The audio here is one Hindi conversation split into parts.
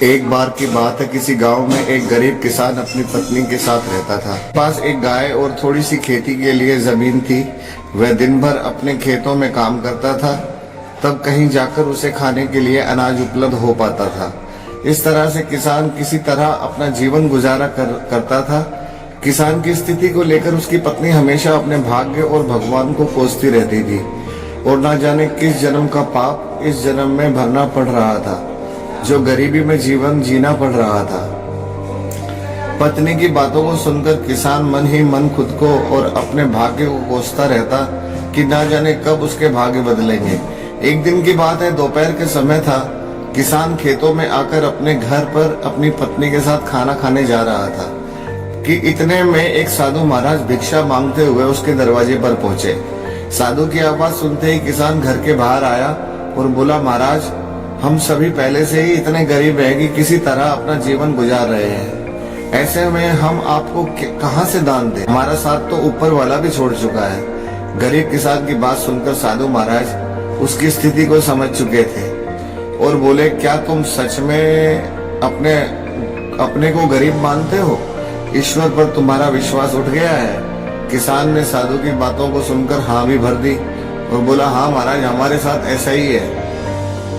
एक बार की बात है, किसी गांव में एक गरीब किसान अपनी पत्नी के साथ रहता था। पास एक गाय और थोड़ी सी खेती के लिए जमीन थी। वह दिन भर अपने खेतों में काम करता था, तब कहीं जाकर उसे खाने के लिए अनाज उपलब्ध हो पाता था। इस तरह से किसान किसी तरह अपना जीवन गुजारा करता था। किसान की स्थिति को लेकर उसकी पत्नी हमेशा अपने भाग्य और भगवान को कोसती रहती थी और ना जाने किस जन्म का पाप इस जन्म में भरना पड़ रहा था, जो गरीबी में जीवन जीना पड़ रहा था। पत्नी की बातों को सुनकर किसान मन ही मन खुद को और अपने भाग्य को कोसता रहता कि ना जाने कब उसके भाग्य बदलेंगे। एक दिन की बात है, दोपहर के समय था। किसान खेतों में आकर अपने घर पर अपनी पत्नी के साथ खाना खाने जा रहा था कि इतने में एक साधु महाराज भिक्षा मांगते हुए उसके दरवाजे पर पहुंचे। साधु की आवाज सुनते ही किसान घर के बाहर आया और बोला, महाराज, हम सभी पहले से ही इतने गरीब हैं कि किसी तरह अपना जीवन गुजार रहे हैं। ऐसे में हम आपको कहां से दान दें? हमारा साथ तो ऊपर वाला भी छोड़ चुका है। गरीब किसान की बात सुनकर साधु महाराज उसकी स्थिति को समझ चुके थे और बोले, क्या तुम सच में अपने को गरीब मानते हो? ईश्वर पर तुम्हारा विश्वास उठ गया है? किसान ने साधु की बातों को सुनकर हाँ भी भर दी और बोला, हाँ महाराज, हमारे साथ ऐसा ही है।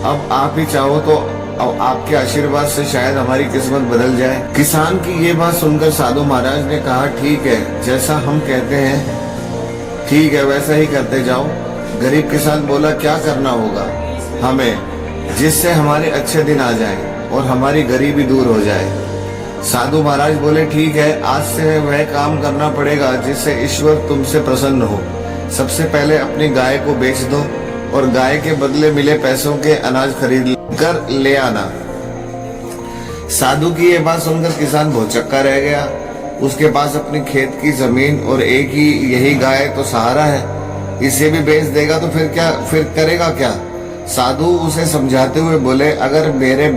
अब आप ही चाहो तो अब आपके आशीर्वाद से शायद हमारी किस्मत बदल जाए। किसान की ये बात सुनकर साधु महाराज ने कहा, ठीक है, जैसा हम कहते हैं ठीक है, वैसा ही करते जाओ। गरीब किसान बोला, क्या करना होगा हमें, जिससे हमारे अच्छे दिन आ जाएं और हमारी गरीबी दूर हो जाए? साधु महाराज बोले, ठीक है, आज से वह काम करना पड़ेगा जिससे ईश्वर तुमसे प्रसन्न हो। सबसे पहले अपनी गाय को बेच दो और गाय के बदले मिले पैसों के अनाज खरीद कर ले आना। साधु की ये बात सुनकर किसान बहुत चक्का रह गया। उसके पास अपनी खेत की जमीन और एक ही यही गाय तो सहारा है। इसे भी बेच देगा तो फिर करेगा क्या? साधु उसे समझाते हुए बोले, अगर मेरे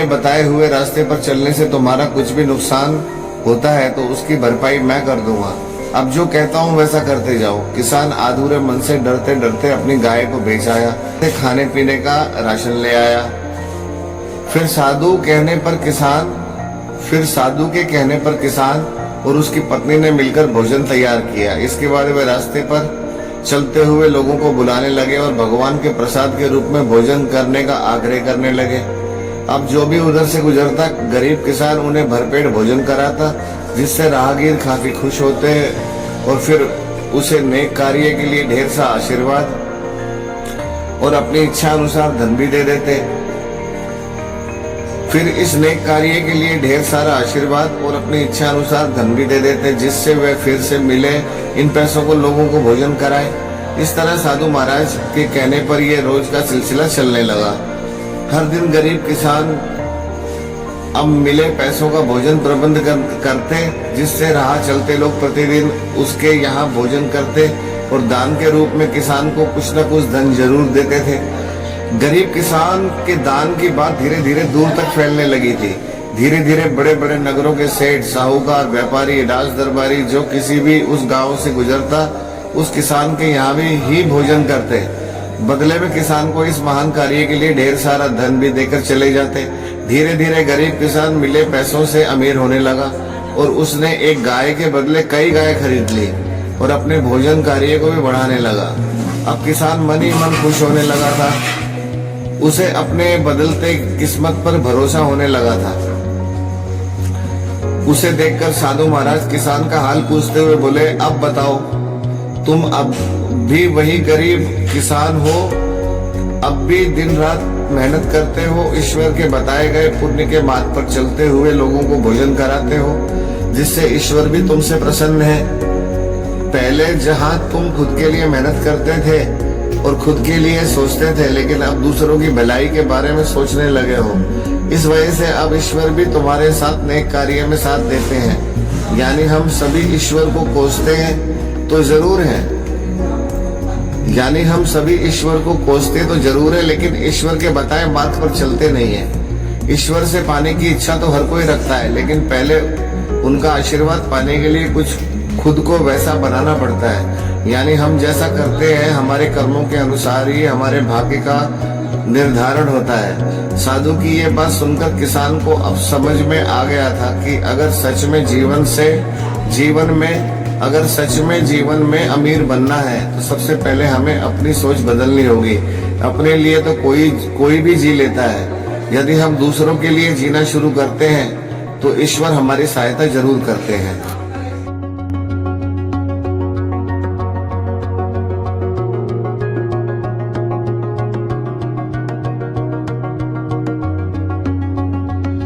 बताए हुए रास्ते पर चलने से तुम्हारा कुछ भी नुकसान होता है तो उसकी भरपाई मैं कर दूंगा। अब जो कहता हूँ वैसा करते जाओ। किसान अधूरे मन से डरते डरते अपनी गाय को बेच आया, खाने पीने का राशन ले आया। फिर साधु के कहने पर किसान और उसकी पत्नी ने मिलकर भोजन तैयार किया। इसके बाद वे रास्ते पर चलते हुए लोगों को बुलाने लगे और भगवान के प्रसाद के रूप में भोजन करने का आग्रह करने लगे। अब जो भी उधर से गुजरता, गरीब किसान उन्हें भरपेट भोजन कराता, जिससे राहगीर काफी खुश होते और फिर उसे नेक कार्य के लिए ढेर सा आशीर्वाद और अपनी इच्छा अनुसार धन भी दे देते। फिर इस नेक कार्य के लिए ढेर सारा आशीर्वाद और अपनी इच्छा अनुसार धन भी दे देते, जिससे वह फिर से मिले इन पैसों को लोगों को भोजन कराए। इस तरह साधु महाराज के कहने पर यह रोज का सिलसिला चलने लगा। हर दिन गरीब किसान अब मिले पैसों का भोजन प्रबंध करते, जिससे राह चलते लोग प्रतिदिन उसके यहाँ भोजन करते और दान के रूप में किसान को कुछ न कुछ धन जरूर देते थे। गरीब किसान के दान की बात धीरे धीरे दूर तक फैलने लगी थी। धीरे धीरे बड़े बड़े नगरों के सेठ, साहूकार, व्यापारी, राज दरबारी जो किसी भी उस गांव से गुजरता उस किसान के यहाँ भी ही भोजन करते। बदले में किसान को इस महान कार्य के लिए ढेर सारा धन भी देकर चले जाते। धीरे धीरे गरीब किसान मिले पैसों से अमीर होने लगा और उसने एक गाय के बदले कई गाय खरीद ली और अपने भोजन कार्य को भी बढ़ाने लगा। अब किसान मन ही मन खुश होने लगा था। उसे अपने बदलते किस्मत पर भरोसा होने लगा था। उसे देखकर साधु महाराज किसान का हाल पूछते हुए बोले, अब बताओ, तुम अब भी वही गरीब किसान हो? अब भी दिन रात मेहनत करते हो, ईश्वर के बताए गए पुण्य के मार्ग पर चलते हुए लोगों को भोजन कराते हो, जिससे ईश्वर भी तुमसे प्रसन्न है। पहले जहां तुम खुद के लिए मेहनत करते थे और खुद के लिए सोचते थे, लेकिन अब दूसरों की भलाई के बारे में सोचने लगे हो। इस वजह से अब ईश्वर भी तुम्हारे साथ नेक कार्य में साथ देते हैं। यानी हम सभी ईश्वर को कोसते हैं तो जरूर है, लेकिन ईश्वर के बताए मार्ग पर चलते नहीं है। ईश्वर से पाने की इच्छा तो हर कोई रखता है, लेकिन पहले उनका आशीर्वाद पाने के लिए कुछ खुद को वैसा बनाना पड़ता है। यानी हम जैसा करते हैं हमारे कर्मों के अनुसार ही हमारे भाग्य का निर्धारण होता है। साधु की ये बात सुनकर किसान को अब समझ में आ गया था कि अगर सच में जीवन में अमीर बनना है तो सबसे पहले हमें अपनी सोच बदलनी होगी। अपने लिए तो कोई भी जी लेता है, यदि हम दूसरों के लिए जीना शुरू करते हैं तो ईश्वर हमारी सहायता जरूर करते हैं।